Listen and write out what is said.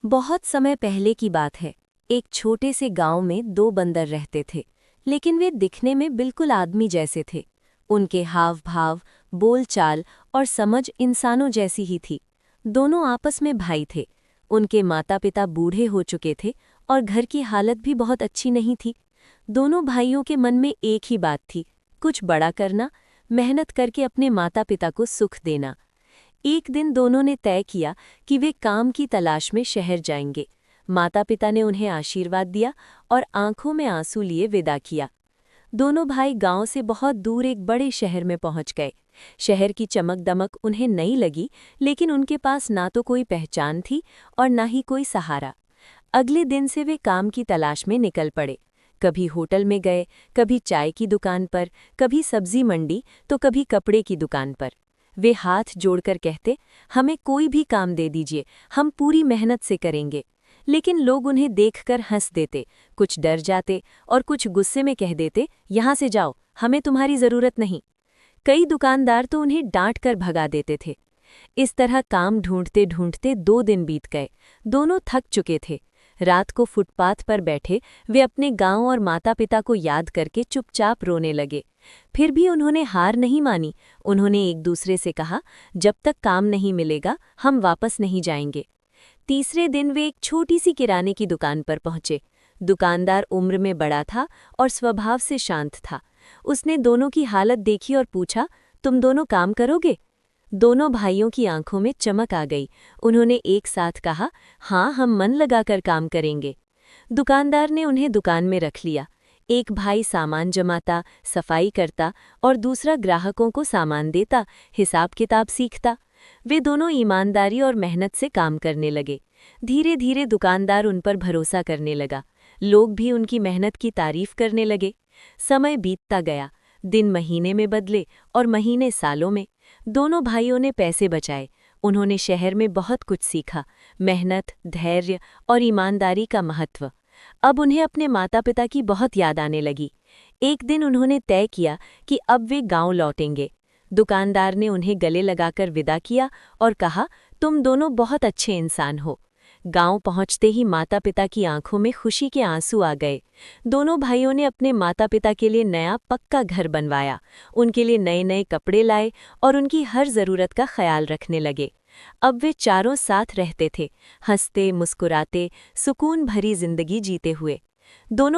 बहुत समय पहले की बात है। एक छोटे से गांव में दो बंदर रहते थे, लेकिन वे दिखने में बिल्कुल आदमी जैसे थे। उनके हाव भाव, बोलचाल और समझ इंसानों जैसी ही थी। दोनों आपस में भाई थे। उनके माता पिता बूढ़े हो चुके थे और घर की हालत भी बहुत अच्छी नहीं थी। दोनों भाइयों के मन में एक ही बात थी, कुछ बड़ा करना, मेहनत करके अपने माता पिता को सुख देना। एक दिन दोनों ने तय किया कि वे काम की तलाश में शहर जाएंगे। माता पिता ने उन्हें आशीर्वाद दिया और आंखों में आंसू लिए विदा किया। दोनों भाई गांव से बहुत दूर एक बड़े शहर में पहुंच गए। शहर की चमक दमक उन्हें नई लगी, लेकिन उनके पास ना तो कोई पहचान थी और ना ही कोई सहारा। अगले दिन से वे काम की तलाश में निकल पड़े। कभी होटल में गए, कभी चाय की दुकान पर, कभी सब्जी मंडी, तो कभी कपड़े की दुकान पर। वे हाथ जोड़कर कहते, हमें कोई भी काम दे दीजिए, हम पूरी मेहनत से करेंगे। लेकिन लोग उन्हें देखकर हंस देते, कुछ डर जाते और कुछ गुस्से में कह देते, यहाँ से जाओ, हमें तुम्हारी जरूरत नहीं। कई दुकानदार तो उन्हें डांट कर भगा देते थे। इस तरह काम ढूंढते ढूंढते 2 दिन बीत गए। दोनों थक चुके थे। रात को फुटपाथ पर बैठे वे अपने गांव और माता पिता को याद करके चुपचाप रोने लगे। फिर भी उन्होंने हार नहीं मानी। उन्होंने एक दूसरे से कहा, जब तक काम नहीं मिलेगा हम वापस नहीं जाएंगे। तीसरे दिन वे एक छोटी सी किराने की दुकान पर पहुंचे। दुकानदार उम्र में बड़ा था और स्वभाव से शांत था। उसने दोनों की हालत देखी और पूछा, तुम दोनों काम करोगे? दोनों भाइयों की आंखों में चमक आ गई। उन्होंने एक साथ कहा, हाँ, हम मन लगाकर काम करेंगे। दुकानदार ने उन्हें दुकान में रख लिया। एक भाई सामान जमाता, सफाई करता और दूसरा ग्राहकों को सामान देता, हिसाब किताब सीखता। वे दोनों ईमानदारी और मेहनत से काम करने लगे। धीरे धीरे दुकानदार उन पर भरोसा करने लगा। लोग भी उनकी मेहनत की तारीफ करने लगे। समय बीतता गया, दिन महीने में बदले और महीने सालों में। दोनों भाइयों ने पैसे बचाए। उन्होंने शहर में बहुत कुछ सीखा, मेहनत, धैर्य और ईमानदारी का महत्व। अब उन्हें अपने माता पिता की बहुत याद आने लगी। एक दिन उन्होंने तय किया कि अब वे गांव लौटेंगे। दुकानदार ने उन्हें गले लगाकर विदा किया और कहा, तुम दोनों बहुत अच्छे इंसान हो। गांव पहुंचते ही माता पिता की आंखों में खुशी के आंसू आ गए। दोनों भाइयों ने अपने माता पिता के लिए नया पक्का घर बनवाया, उनके लिए नए नए कपड़े लाए और उनकी हर जरूरत का ख्याल रखने लगे। अब वे चारों साथ रहते थे, हंसते मुस्कुराते, सुकून भरी जिंदगी जीते हुए। दोनों